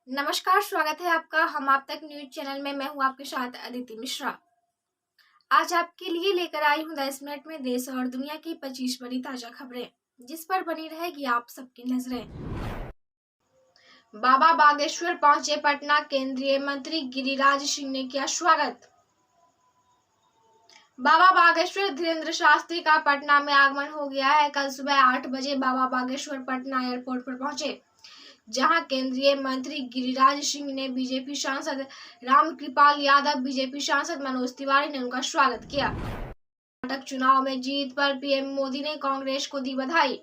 नमस्कार, स्वागत है आपका हम आप तक न्यूज चैनल में। मैं हूं आपके साथ अदिति मिश्रा। आज आपके लिए लेकर आई हूं 10 मिनट में देश और दुनिया की 25 बड़ी ताजा खबरें, जिस पर बनी रहेगी आप सबकी नजरें। बाबा बागेश्वर पहुंचे पटना, केंद्रीय मंत्री गिरिराज सिंह ने किया स्वागत। बाबा बागेश्वर धीरेन्द्र शास्त्री का पटना में आगमन हो गया है। कल सुबह 8 बजे बाबा बागेश्वर पटना एयरपोर्ट पर पहुंचे, जहां केंद्रीय मंत्री गिरिराज सिंह ने बीजेपी सांसद रामकृपाल यादव, बीजेपी सांसद मनोज तिवारी ने उनका स्वागत किया। कर्नाटक चुनाव में जीत पर पीएम मोदी ने कांग्रेस को दी बधाई,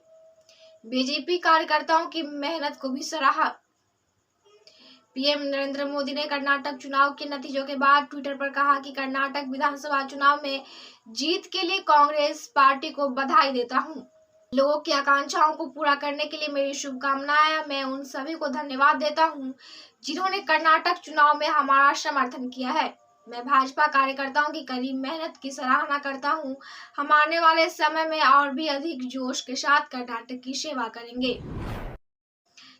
बीजेपी कार्यकर्ताओं की मेहनत को भी सराहा। पीएम नरेंद्र मोदी ने कर्नाटक चुनाव के नतीजों के बाद ट्विटर पर कहा कि कर्नाटक विधानसभा चुनाव में जीत के लिए कांग्रेस पार्टी को बधाई देता हूं। लोगों की आकांक्षाओं को पूरा करने के लिए मेरी शुभकामनाएं। मैं उन सभी को धन्यवाद देता हूं जिन्होंने कर्नाटक चुनाव में हमारा समर्थन किया है। मैं भाजपा कार्यकर्ताओं की कड़ी मेहनत की सराहना करता हूं। हम आने वाले समय में और भी अधिक जोश के साथ कर्नाटक की सेवा करेंगे।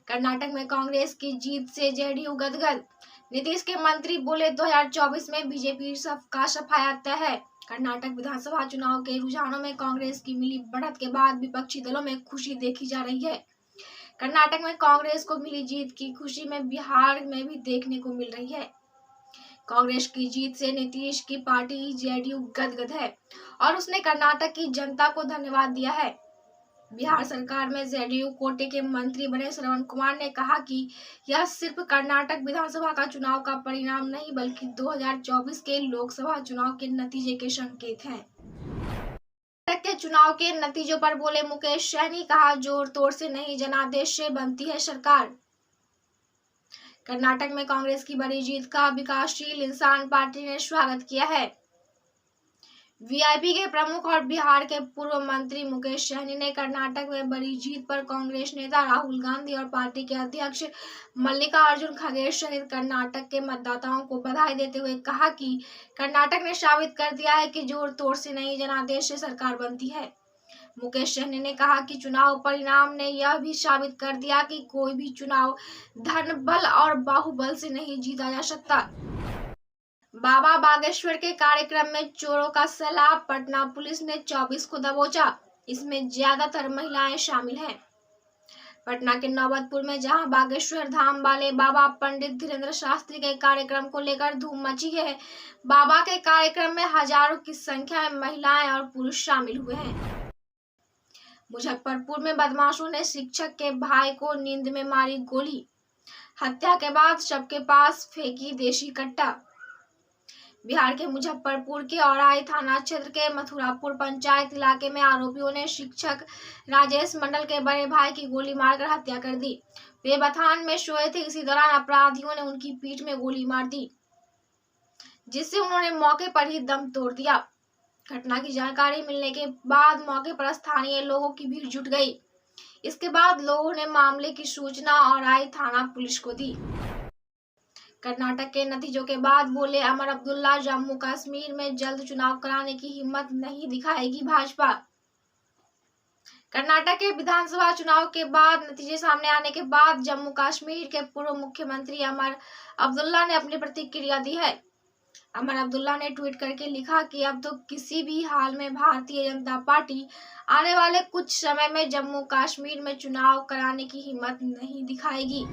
कर्नाटक में कांग्रेस की जीत से जेडीयू गदगद। नीतीश के मंत्री बोले 2024 में बीजेपी का सफाया तय है। कर्नाटक विधानसभा चुनाव के रुझानों में कांग्रेस की मिली बढ़त के बाद विपक्षी दलों में खुशी देखी जा रही है। कर्नाटक में कांग्रेस को मिली जीत की खुशी में बिहार में भी देखने को मिल रही है। कांग्रेस की जीत से नीतीश की पार्टी जेडीयू गदगद है और उसने कर्नाटक की जनता को धन्यवाद दिया है। बिहार सरकार में जेडीयू कोटे के मंत्री बने श्रवण कुमार ने कहा कि यह सिर्फ कर्नाटक विधानसभा का चुनाव का परिणाम नहीं, बल्कि 2024 के लोकसभा चुनाव के नतीजे के संकेत हैं। कर्नाटक के चुनाव के नतीजों पर बोले मुकेश सहनी, कहा जोर तोड़ से नहीं जनादेश से बनती है सरकार। कर्नाटक में कांग्रेस की बड़ी जीत का विकासशील इंसान पार्टी ने स्वागत किया है। वीआईपी के प्रमुख और बिहार के पूर्व मंत्री मुकेश सहनी ने कर्नाटक में बड़ी जीत पर कांग्रेस नेता राहुल गांधी और पार्टी के अध्यक्ष मल्लिकार्जुन खड़गे सहित कर्नाटक के मतदाताओं को बधाई देते हुए कहा कि कर्नाटक ने साबित कर दिया है कि जोर तोड़ से नहीं जनादेश से सरकार बनती है। मुकेश सहनी ने कहा कि चुनाव परिणाम ने यह भी साबित कर दिया कि कोई भी चुनाव धन बल और बाहुबल से नहीं जीता जा सकता। बाबा बागेश्वर के कार्यक्रम में चोरों का सैलाब, पटना पुलिस ने 24 को दबोचा। इसमें ज्यादातर महिलाएं शामिल हैं। पटना के नौबतपुर में जहां बागेश्वर धाम वाले बाबा पंडित धीरेन्द्र शास्त्री के कार्यक्रम को लेकर धूम मची है, बाबा के कार्यक्रम में हजारों की संख्या में महिलाएं और पुरुष शामिल हुए हैं। मुजफ्फरपुर में बदमाशों ने शिक्षक के भाई को नींद में मारी गोली, हत्या के बाद शव के पास फेंकी देशी कट्टा। बिहार के मुजफ्फरपुर के औराई थाना क्षेत्र के मथुरापुर पंचायत इलाके में आरोपियों ने शिक्षक राजेश मंडल के बड़े भाई की गोली मारकर हत्या कर दी। वे बथान में सोए थे। इसी दौरान अपराधियों ने उनकी पीठ में गोली मार दी, जिससे उन्होंने मौके पर ही दम तोड़ दिया। घटना की जानकारी मिलने के बाद मौके पर स्थानीय लोगों की भीड़ जुट गई। इसके बाद लोगों ने मामले की सूचना औराई थाना पुलिस को दी। कर्नाटक के नतीजों के बाद बोले अमर अब्दुल्ला, जम्मू कश्मीर में जल्द चुनाव कराने की हिम्मत नहीं दिखाएगी भाजपा। कर्नाटक के विधानसभा चुनाव के बाद नतीजे सामने आने के बाद जम्मू कश्मीर के पूर्व मुख्यमंत्री अमर अब्दुल्ला ने अपनी प्रतिक्रिया दी है। अमर अब्दुल्ला ने ट्वीट करके लिखा कि अब तो किसी भी हाल में भारतीय जनता पार्टी आने वाले कुछ समय में जम्मू कश्मीर में चुनाव कराने की हिम्मत नहीं दिखाएगी।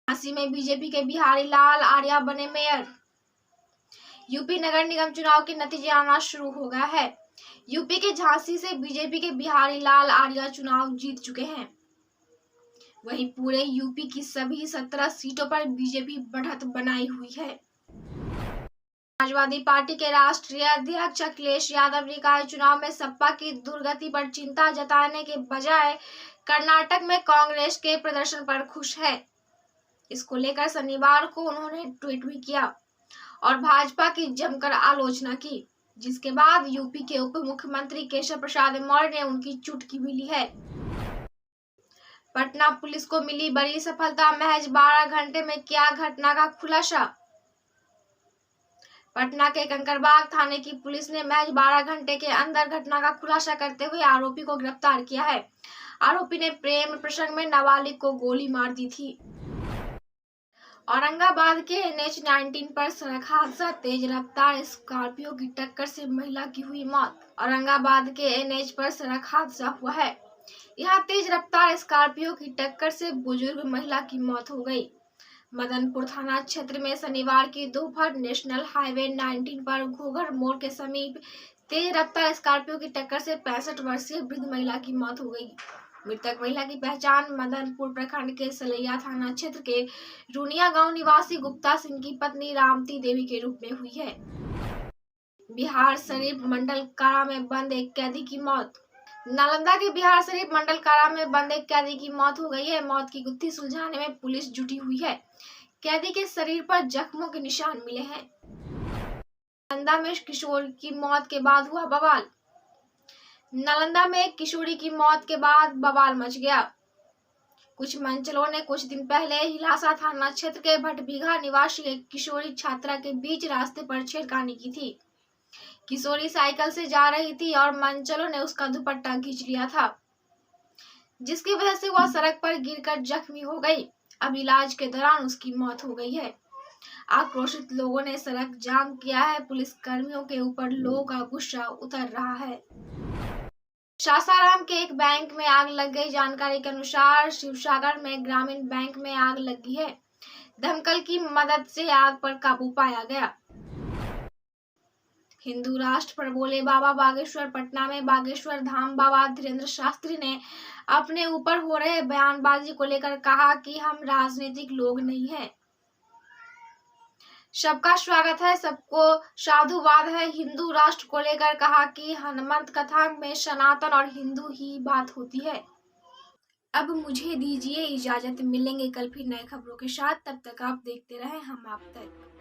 झांसी में बीजेपी के बिहारी लाल आर्या बने मेयर। यूपी नगर निगम चुनाव के नतीजे आना शुरू हो गया है। यूपी के झांसी से बीजेपी के बिहारी लाल आर्या चुनाव जीत चुके हैं। वहीं पूरे यूपी की सभी 17 सीटों पर बीजेपी बढ़त बनाई हुई है। समाजवादी पार्टी के राष्ट्रीय अध्यक्ष अखिलेश यादव ने कहा चुनाव में सपा की दुर्गति पर चिंता जताने के बजाय कर्नाटक में कांग्रेस के प्रदर्शन पर खुश है। इसको लेकर शनिवार को उन्होंने ट्वीट भी किया और भाजपा की जमकर आलोचना की, जिसके बाद यूपी के उप मुख्यमंत्री केशव प्रसाद मौर्य ने उनकी चुटकी भी ली है। पटना पुलिस को मिली बड़ी सफलता, महज 12 घंटे में किया घटना का खुलासा। पटना के कंकड़बाग थाने की पुलिस ने महज 12 घंटे के अंदर घटना का खुलासा करते हुए आरोपी को गिरफ्तार किया है। आरोपी ने प्रेम प्रसंग में नाबालिग को गोली मार दी थी। औरंगाबाद के NH 19 पर सड़क हादसा, तेज रफ्तार स्कॉर्पियो की टक्कर से महिला की हुई मौत। औरंगाबाद के NH पर सड़क हादसा हुआ है। यहां तेज रफ्तार स्कॉर्पियो की टक्कर से बुजुर्ग महिला की मौत हो गई। मदनपुर थाना क्षेत्र में शनिवार की दोपहर नेशनल हाईवे 19 पर घोघर मोड़ के समीप तेज रफ्तार स्कॉर्पियो की टक्कर से 65 वर्षीय वृद्ध महिला की मौत हो गई। मृतक महिला की पहचान मदनपुर प्रखंड के सलैया थाना क्षेत्र के रूनिया गांव निवासी गुप्ता सिंह की पत्नी रामती देवी के रूप में हुई है। बिहार शरीफ मंडल कारा में बंद एक कैदी की मौत। नालंदा के बिहार शरीफ मंडल कारा में बंद एक कैदी की मौत हो गई है। मौत की गुत्थी सुलझाने में पुलिस जुटी हुई है। कैदी के शरीर पर जख्मों के निशान मिले हैं। नालंदा में किशोर की मौत के बाद हुआ बवाल। नालंदा में एक किशोरी की मौत के बाद बवाल मच गया। कुछ मंचलों ने कुछ दिन पहले हिलासा थाना क्षेत्र के भटभीघा निवासी एक किशोरी छात्रा के बीच रास्ते पर छेड़खानी की थी। किशोरी साइकिल से जा रही थी और मंचलों ने उसका दुपट्टा खींच लिया था, जिसकी वजह से वह सड़क पर गिरकर जख्मी हो गई। अब इलाज के दौरान उसकी मौत हो गई है। आक्रोशित लोगों ने सड़क जाम किया है। पुलिस कर्मियों के ऊपर लोगों का गुस्सा उतर रहा है। सासाराम के एक बैंक में आग लग गई। जानकारी के अनुसार शिवसागर में ग्रामीण बैंक में आग लगी है। दमकल की मदद से आग पर काबू पाया गया। हिंदू राष्ट्र पर बोले बाबा बागेश्वर। पटना में बागेश्वर धाम बाबा धीरेन्द्र शास्त्री ने अपने ऊपर हो रहे बयानबाजी को लेकर कहा कि हम राजनीतिक लोग नहीं हैं। सबका स्वागत है, सबको साधुवाद है। हिंदू राष्ट्र को लेकर कहा कि हनुमंत कथा में सनातन और हिंदू ही बात होती है। अब मुझे दीजिए इजाजत, मिलेंगे कल फिर नए खबरों के साथ। तब तक आप देखते रहें हम आप तक।